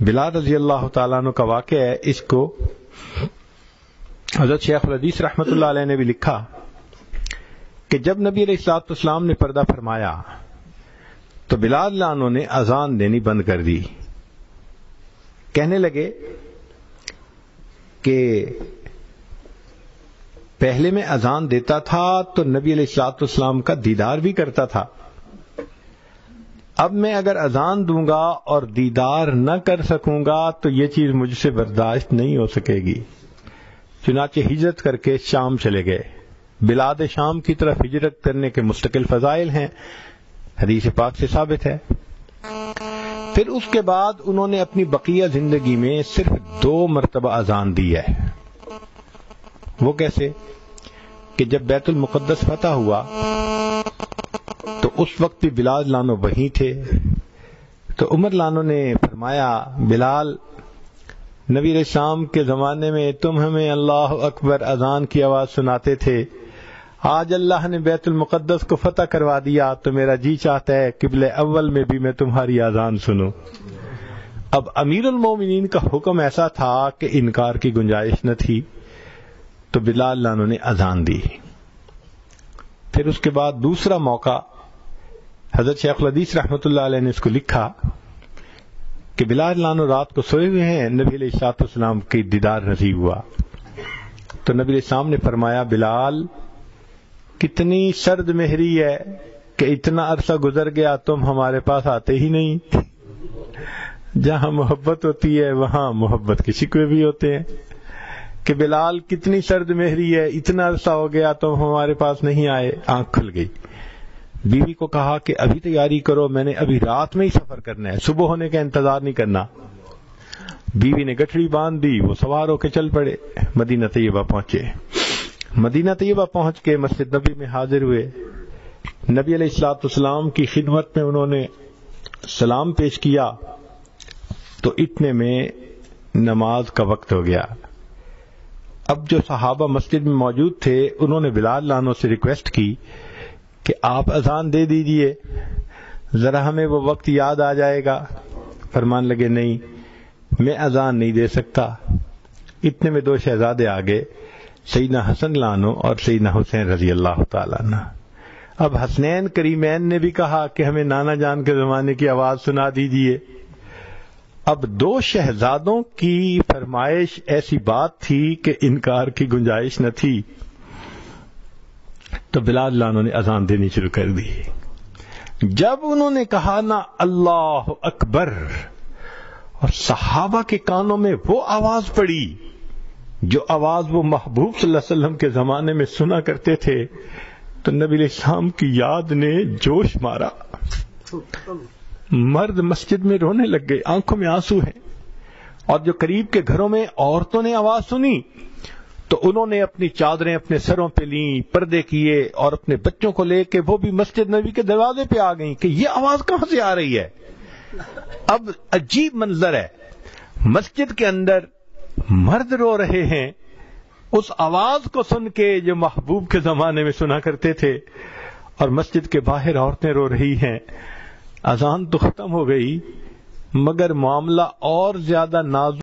بلال رضی اللہ تعالیٰ عنہ کا واقعہ ہے. اس کو حضرت شیخ الحدیث رحمۃ اللہ علیہ نے بھی لکھا کہ جب نبی علیہ الصلوۃ والسلام نے پردہ فرمایا تو بلال رضی اللہ عنہ نے اذان دینی بند کر دی. کہنے لگے کہ پہلے میں اذان دیتا تھا تو نبی علیہ الصلوۃ والسلام کا دیدار بھی کرتا تھا، اب میں اگر اذان دوں گا اور دیدار نہ کر سکوں گا تو یہ چیز مجھ سے برداشت نہیں ہو سکے گی. چنانچہ ہجرت کر کے شام چلے گئے. بلاد شام کی طرف ہجرت کرنے کے مستقل فضائل ہیں، حدیث پاک سے ثابت ہے. پھر اس کے بعد انہوں نے اپنی بقیہ زندگی میں صرف 2 مرتبہ اذان دی ہے. وہ کیسے کہ جب بیت المقدس فتح ہوا تو اس وقت بھی بلال لانو وہیں تھے، تو عمر لانو نے فرمایا بلال، نبی علیہ السلام کے زمانے میں تم ہمیں اللہ اکبر اذان کی آواز سناتے تھے، آج اللہ نے بیت المقدس کو فتح کروا دیا تو میرا جی چاہتا ہے قبلہ اول میں بھی میں تمہاری اذان سنوں. اب امیر المومنین کا حکم ایسا تھا کہ انکار کی گنجائش نہ تھی، تو بلال لانو نے اذان دی. پھر اس کے بعد دوسرا موقع حضرت شیخ الحدیث رحمۃ اللہ علیہ نے اس کو لکھا کہ بلال لانو رات کو سوئے ہوئے ہیں، نبی علیہ الصلوۃ والسلام کی دیدار نصیب ہوا تو نبی علیہ السلام نے فرمایا بلال کتنی سرد مہری ہے کہ اتنا عرصہ گزر گیا تم ہمارے پاس آتے ہی نہیں. جہاں محبت ہوتی ہے وہاں محبت کے شکوے بھی ہوتے ہیں کہ بلال کتنی سرد مہری ہے، اتنا عرصہ ہو گیا تم ہمارے پاس نہیں آئے. آنکھ کھل گئی. بیوی کو کہا کہ ابھی تیاری کرو، میں نے ابھی رات میں ہی سفر کرنا ہے، صبح ہونے کا انتظار نہیں کرنا. بیوی نے گٹھڑی باندھ دی، وہ سوار ہو کے چل پڑے. مدینہ طیبہ پہنچے. مدینہ طیبہ پہنچ کے مسجد نبی میں حاضر ہوئے. نبی علیہ الصلوۃ والسلام کی خدمت میں انہوں نے سلام پیش کیا تو اتنے میں نماز کا وقت ہو گیا. اب جو صحابہ مسجد میں موجود تھے انہوں نے بلال لانو سے ریکویسٹ کی کہ آپ اذان دے دیجئے، ذرا ہمیں وہ وقت یاد آ جائے گا. فرمان لگے نہیں، میں اذان نہیں دے سکتا. اتنے میں 2 شہزادے آگے، سیدنا حسن لانو اور سیدنا حسین رضی اللہ تعالیٰ عنہ. اب حسنین کریمین نے بھی کہا کہ ہمیں نانا جان کے زمانے کی آواز سنا دیجئے. اب 2 شہزادوں کی فرمائش ایسی بات تھی کہ انکار کی گنجائش نہ تھی، تو بلال لانو نے اذان دینی شروع کر دی. جب انہوں نے کہا نا اللہ اکبر اور صحابہ کے کانوں میں وہ آواز پڑی جو آواز وہ محبوب صلی اللہ علیہ وسلم کے زمانے میں سنا کرتے تھے، تو نبی علیہ السلام کی یاد نے جوش مارا. مرد مسجد میں رونے لگ گئے، آنکھوں میں آنسو ہیں. اور جو قریب کے گھروں میں عورتوں نے آواز سنی تو انہوں نے اپنی چادریں اپنے سروں پہ لیں، پردے کیے اور اپنے بچوں کو لے کے وہ بھی مسجد نبی کے دروازے پہ آ گئیں کہ یہ آواز کہاں سے آ رہی ہے. اب عجیب منظر ہے، مسجد کے اندر مرد رو رہے ہیں اس آواز کو سن کے جو محبوب کے زمانے میں سنا کرتے تھے، اور مسجد کے باہر عورتیں رو رہی ہیں. اذان تو ختم ہو گئی مگر معاملہ اور زیادہ نازک